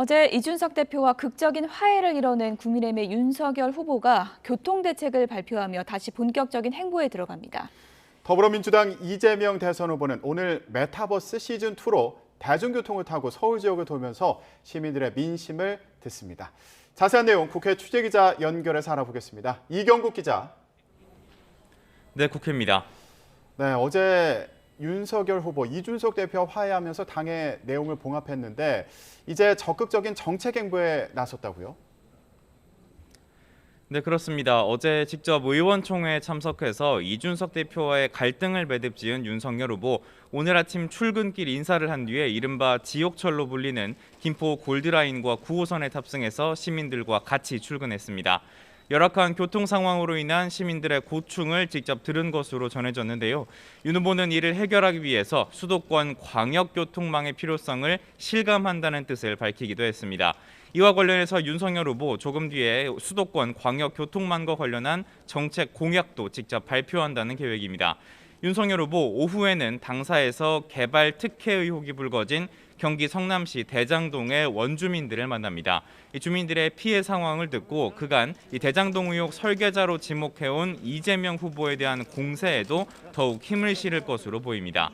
어제 이준석 대표와 극적인 화해를 이뤄낸 국민의힘의 윤석열 후보가 교통대책을 발표하며 다시 본격적인 행보에 들어갑니다. 더불어민주당 이재명 대선 후보는 오늘 메타버스 시즌2로 대중교통을 타고 서울 지역을 돌면서 시민들의 민심을 듣습니다. 자세한 내용 국회 취재기자 연결해서 알아보겠습니다. 이경국 기자. 네, 국회입니다. 네, 어제 윤석열 후보, 이준석 대표와 화해하면서 당의 내용을 봉합했는데 이제 적극적인 정책 행보에 나섰다고요? 네, 그렇습니다. 어제 직접 의원총회에 참석해서 이준석 대표와의 갈등을 매듭지은 윤석열 후보, 오늘 아침 출근길 인사를 한 뒤에 이른바 지옥철로 불리는 김포 골드라인과 9호선에 탑승해서 시민들과 같이 출근했습니다. 열악한 교통 상황으로 인한 시민들의 고충을 직접 들은 것으로 전해졌는데요. 윤 후보는 이를 해결하기 위해서 수도권 광역교통망의 필요성을 실감한다는 뜻을 밝히기도 했습니다. 이와 관련해서 윤석열 후보 조금 뒤에 수도권 광역교통망과 관련한 정책 공약도 직접 발표한다는 계획입니다. 윤석열 후보 오후에는 당사에서 개발 특혜 의혹이 불거진 경기 성남시 대장동의 원주민들을 만납니다. 이 주민들의 피해 상황을 듣고 그간 이 대장동 의혹 설계자로 지목해온 이재명 후보에 대한 공세에도 더욱 힘을 실을 것으로 보입니다.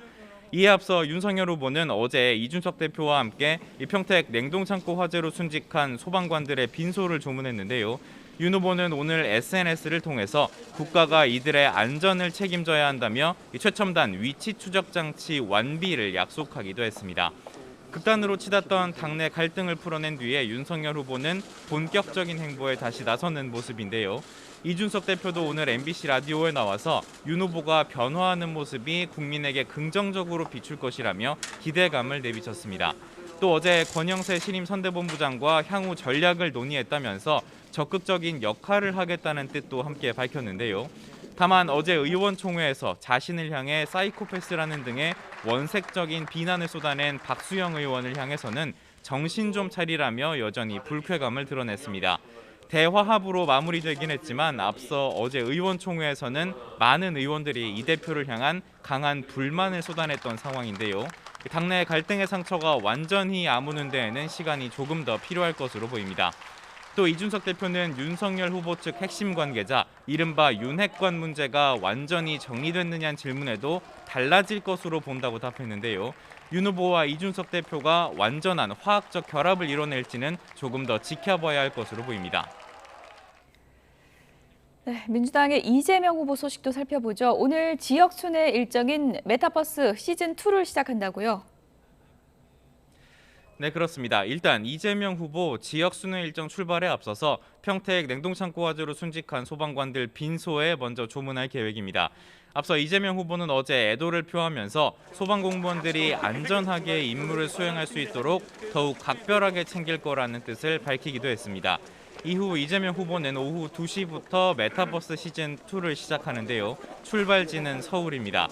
이에 앞서 윤석열 후보는 어제 이준석 대표와 함께 이 평택 냉동창고 화재로 순직한 소방관들의 빈소를 조문했는데요. 윤 후보는 오늘 SNS를 통해서 국가가 이들의 안전을 책임져야 한다며 최첨단 위치 추적 장치 완비를 약속하기도 했습니다. 극단으로 치닫던 당내 갈등을 풀어낸 뒤에 윤석열 후보는 본격적인 행보에 다시 나서는 모습인데요. 이준석 대표도 오늘 MBC 라디오에 나와서 윤 후보가 변화하는 모습이 국민에게 긍정적으로 비출 것이라며 기대감을 내비쳤습니다. 또 어제 권영세 신임선대본부장과 향후 전략을 논의했다면서 적극적인 역할을 하겠다는 뜻도 함께 밝혔는데요. 다만 어제 의원총회에서 자신을 향해 사이코패스라는 등의 원색적인 비난을 쏟아낸 박수영 의원을 향해서는 정신 좀 차리라며 여전히 불쾌감을 드러냈습니다. 대화합으로 마무리되긴 했지만 앞서 어제 의원총회에서는 많은 의원들이 이 대표를 향한 강한 불만을 쏟아냈던 상황인데요. 당내 갈등의 상처가 완전히 아무는 데에는 시간이 조금 더 필요할 것으로 보입니다. 또 이준석 대표는 윤석열 후보 측 핵심 관계자 이른바 윤핵관 문제가 완전히 정리됐느냐는 질문에도 달라질 것으로 본다고 답했는데요. 윤 후보와 이준석 대표가 완전한 화학적 결합을 이뤄낼지는 조금 더 지켜봐야 할 것으로 보입니다. 네, 민주당의 이재명 후보 소식도 살펴보죠. 오늘 지역 순회 일정인 메타버스 시즌2를 시작한다고요? 네, 그렇습니다. 일단 이재명 후보 지역 순회 일정 출발에 앞서서 평택 냉동창고 화재로 순직한 소방관들 빈소에 먼저 조문할 계획입니다. 앞서 이재명 후보는 어제 애도를 표하면서 소방공무원들이 안전하게 임무를 수행할 수 있도록 더욱 각별하게 챙길 거라는 뜻을 밝히기도 했습니다. 이후 이재명 후보는 오후 2시부터 메타버스 시즌2를 시작하는데요. 출발지는 서울입니다.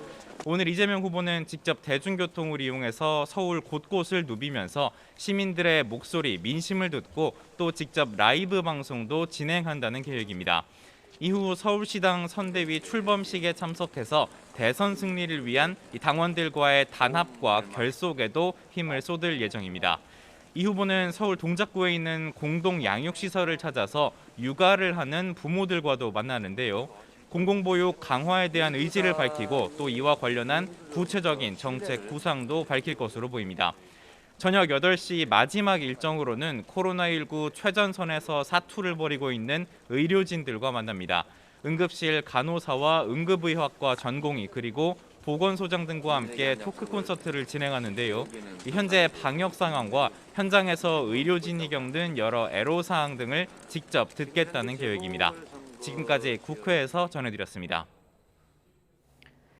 오늘 이재명 후보는 직접 대중교통을 이용해서 서울 곳곳을 누비면서 시민들의 목소리, 민심을 듣고 또 직접 라이브 방송도 진행한다는 계획입니다. 이후 서울시당 선대위 출범식에 참석해서 대선 승리를 위한 당원들과의 단합과 결속에도 힘을 쏟을 예정입니다. 이 후보는 서울 동작구에 있는 공동 양육시설을 찾아서 육아를 하는 부모들과도 만나는데요. 공공보육 강화에 대한 의지를 밝히고 또 이와 관련한 구체적인 정책 구상도 밝힐 것으로 보입니다. 저녁 8시 마지막 일정으로는 코로나19 최전선에서 사투를 벌이고 있는 의료진들과 만납니다. 응급실 간호사와 응급의학과 전공의 그리고 보건소장 등과 함께 토크 콘서트를 진행하는데요. 현재 방역 상황과 현장에서 의료진이 겪는 여러 애로사항 등을 직접 듣겠다는 계획입니다. 지금까지 국회에서 전해드렸습니다.